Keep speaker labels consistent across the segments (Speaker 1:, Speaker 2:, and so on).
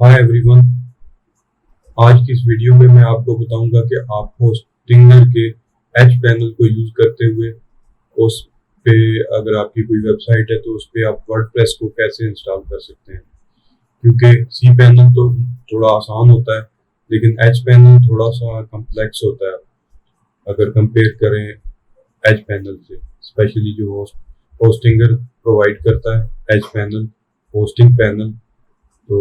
Speaker 1: Hi everyone. आज की इस वीडियो में मैं आपको बताऊंगा कि आप होस्टिंगर के एच पैनल को यूज करते हुए उस पे अगर आपकी कोई वेबसाइट है तो उस पे आप वर्डप्रेस को कैसे इंस्टॉल कर सकते हैं। क्योंकि सी पैनल तो थोड़ा आसान होता है लेकिन एच पैनल थोड़ा सा कम्प्लेक्स होता है अगर कंपेयर करें एच पैनल से, स्पेशली जो होस्टिंगर प्रोवाइड करता है एच पैनल, होस्टिंग पैनल। तो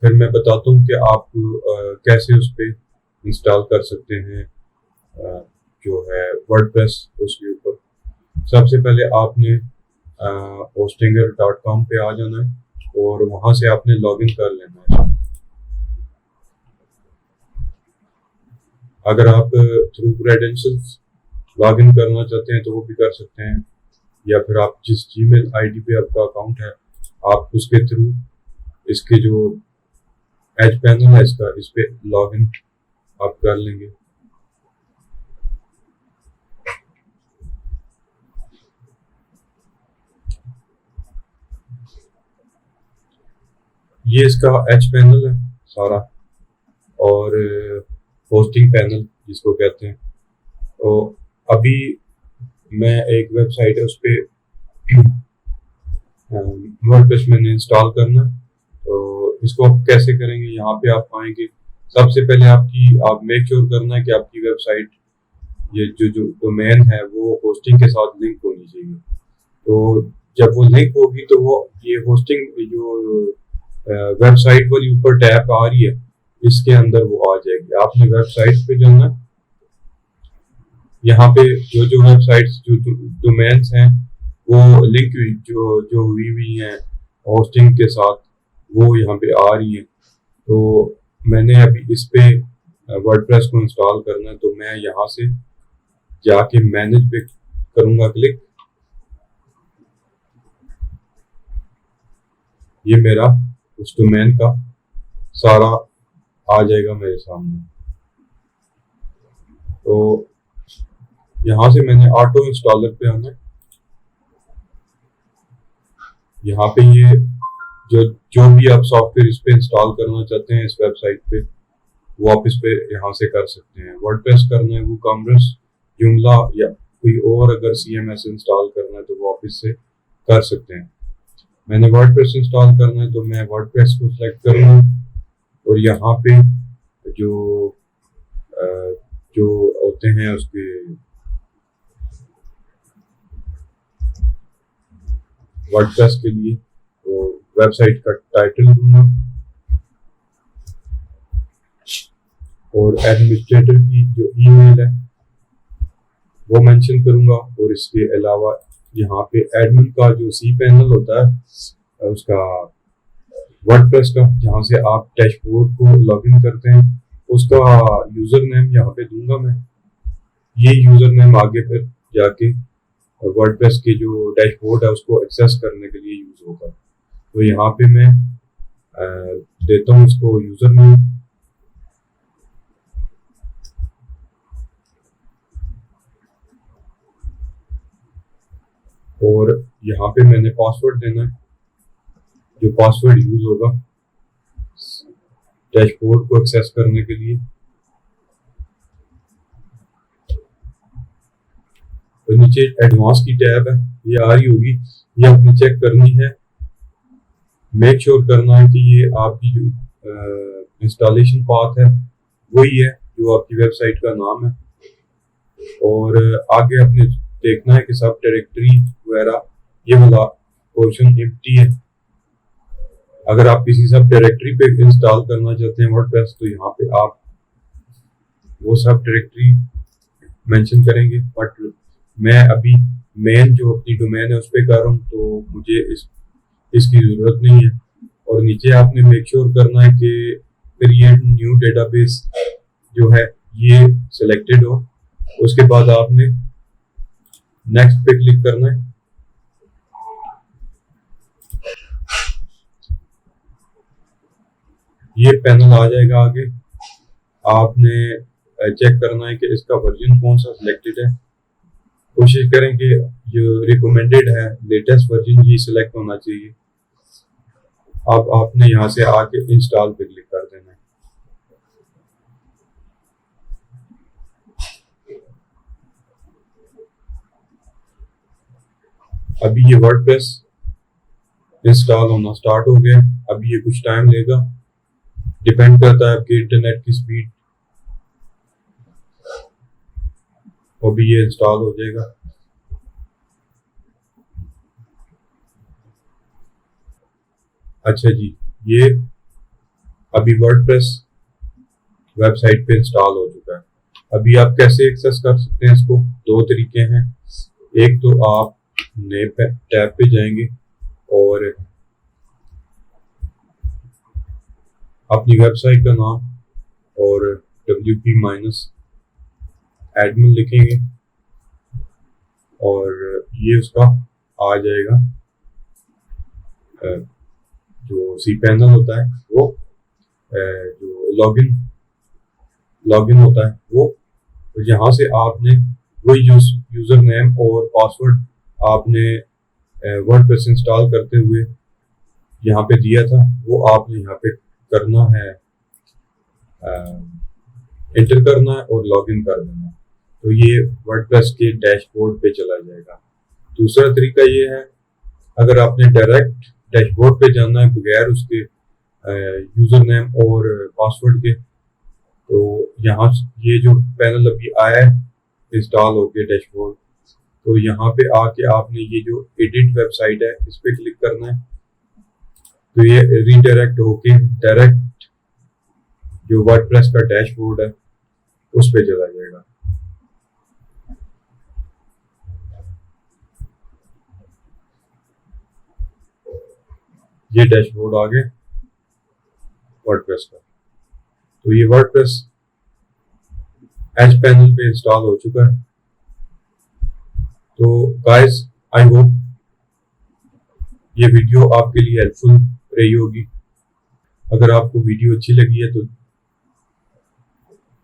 Speaker 1: फिर मैं बताता हूँ कि आप कैसे उस पर इंस्टॉल कर सकते हैं जो है वर्डप्रेस उसके ऊपर। सबसे पहले आपने hostinger.com पे आ जाना है और वहाँ से आपने लॉगिन कर लेना है। अगर आप थ्रू क्रेडेंशियल्स लॉगिन करना चाहते हैं तो वो भी कर सकते हैं, या फिर आप जिस जीमेल आईडी पे आपका अकाउंट है आप उसके थ्रू इसके जो एच पैनल है इसका इस पे लॉगिन आप कर लेंगे। ये इसका एच पैनल है सारा, और होस्टिंग पैनल जिसको कहते हैं। तो अभी मैं एक वेबसाइट है उस पे वर्डप्रेस मैंने इंस्टॉल करना है। तो इसको आप कैसे करेंगे, यहाँ पे आप आएंगे। सबसे पहले आप मेक श्योर करना है कि आपकी वेबसाइट ये जो डोमेन है वो होस्टिंग के साथ लिंक होनी चाहिए। तो जब वो लिंक होगी तो वो ये होस्टिंग जो वेबसाइट वाली ऊपर टैब आ रही है इसके अंदर वो आ जाएगी। आपने वेबसाइट पे जाना, यहाँ पे जो जो वेबसाइट्स जो डोमेन्स हैं वो लिंक जो जो हुई हैं होस्टिंग के साथ वो यहाँ पे आ रही हैं। तो मैंने अभी इस पे वर्डप्रेस को इंस्टॉल करना है तो मैं यहाँ से जाके मैनेज पे करूँगा क्लिक। ये मेरा उस डोमेन का सारा आ जाएगा मेरे सामने। तो यहाँ से मैंने ऑटो इंस्टॉलर पे आना है। यहाँ पे ये जो भी आप सॉफ्टवेयर इस पे इंस्टॉल करना चाहते हैं इस वेबसाइट पे वो आप इस पे यहाँ से कर सकते हैं। वर्डप्रेस करना है वो कॉमर्स जुमला या कोई और अगर सीएमएस इंस्टॉल करना है तो वो आप इससे कर सकते हैं। मैंने वर्डप्रेस इंस्टॉल करना है तो मैं वर्डप्रेस को सिलेक्ट करूँगा और यहाँ पे जो जो होते हैं उसके वर्डप्रेस के लिए तो वेबसाइट का टाइटल दूंगा और एडमिनिस्ट्रेटर की जो ईमेल है वो मेंशन करूंगा। और इसके अलावा यहाँ पे एडमिन का जो सी पैनल होता है उसका वर्डप्रेस का जहाँ से आप डैशबोर्ड को लॉगिन करते हैं उसका यूजर नेम यहाँ पे दूंगा मैं। ये यूजर नेम आगे फिर जाके वर्डप्रेस के जो डैशबोर्ड है उसको एक्सेस करने के लिए यूज होगा। तो यहाँ पे मैं देता हूँ उसको यूजर नेम, और यहाँ पे मैंने पासवर्ड देना है जो पासवर्ड यूज होगा डैशबोर्ड को एक्सेस करने के लिए। तो नीचे एडवांस की टैब है ये आ रही होगी, ये आपने चेक करनी है। मेक श्योर करना है कि ये आपकी जो इंस्टॉलेशन पाथ है वही है जो आपकी वेबसाइट का नाम है। और आगे आपने देखना है कि सब डायरेक्टरी वगैरह ये वाला पोर्शन एम्प्टी है। अगर आप किसी सब डायरेक्टरी पे इंस्टॉल करना चाहते हैं वर्डप्रेस तो यहाँ पे आप वो सब डायरेक्टरी मेंशन करेंगे। बट मैं अभी मेन जो अपनी डोमेन है उस पर कर रहा हूँ तो मुझे इसकी ज़रूरत नहीं है। और नीचे आपने मेक श्योर करना है कि फिर ये न्यू डेटाबेस जो है ये सिलेक्टेड हो। उसके बाद आपने नेक्स्ट पे क्लिक करना है। ये पैनल आ जाएगा आगे। आपने चेक करना है कि इसका वर्जन कौन सा सिलेक्टेड है। कोशिश करें कि जो रिकमेंडेड है लेटेस्ट वर्जन ये सिलेक्ट होना चाहिए। अब आपने यहाँ से आके इंस्टॉल पे क्लिक कर देना है। अभी ये वर्डप्रेस इंस्टॉल होना स्टार्ट हो गया। अभी ये कुछ टाइम लेगा, डिपेंड करता है आपके इंटरनेट की स्पीड। अभी ये इंस्टॉल हो जाएगा। अच्छा जी, ये अभी वर्डप्रेस वेबसाइट पे इंस्टॉल हो चुका है। अभी आप कैसे एक्सेस कर सकते हैं इसको? दो तरीके हैं। एक तो आप नए टैब पे जाएंगे और अपनी वेबसाइट का नाम और wp-admin लिखेंगे और ये उसका आ जाएगा। जो सी पैनल होता है वो, जो लॉगिन होता है वो, तो यहाँ से आपने वही यूजर नेम और पासवर्ड आपने वर्डप्रेस इंस्टॉल करते हुए यहाँ पे दिया था, वो आपने यहाँ पे करना है, एंटर करना है और लॉगिन कर देना है। तो ये वर्डप्रेस के डैशबोर्ड पे चला जाएगा। दूसरा तरीका ये है, अगर आपने डायरेक्ट डैशबोर्ड पे जाना है बगैर उसके यूजर नेम और पासवर्ड के, तो यहाँ ये जो पैनल अभी आया है इंस्टॉल होके डैशबोर्ड, तो यहाँ पे आके आपने ये जो एडिट वेबसाइट है इस पे क्लिक करना है। तो ये रीडायरेक्ट होके डायरेक्ट जो वर्डप्रेस का डैशबोर्ड है उस पे चला जाएगा। ये डैशबोर्ड आ गया वर्डप्रेस का। तो ये वर्डप्रेस HPanel पे इंस्टॉल हो चुका है। तो गाइस, आई होप ये वीडियो आपके लिए हेल्पफुल रही होगी। अगर आपको वीडियो अच्छी लगी है तो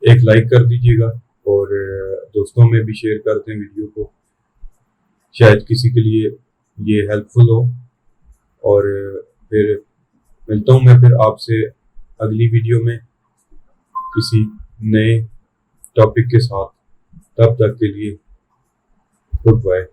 Speaker 1: एक लाइक कर दीजिएगा और दोस्तों में भी शेयर कर दें वीडियो को, शायद किसी के लिए ये हेल्पफुल हो। और फिर मिलता हूँ मैं फिर आपसे अगली वीडियो में किसी नए टॉपिक के साथ। तब तक के लिए गुड बाय।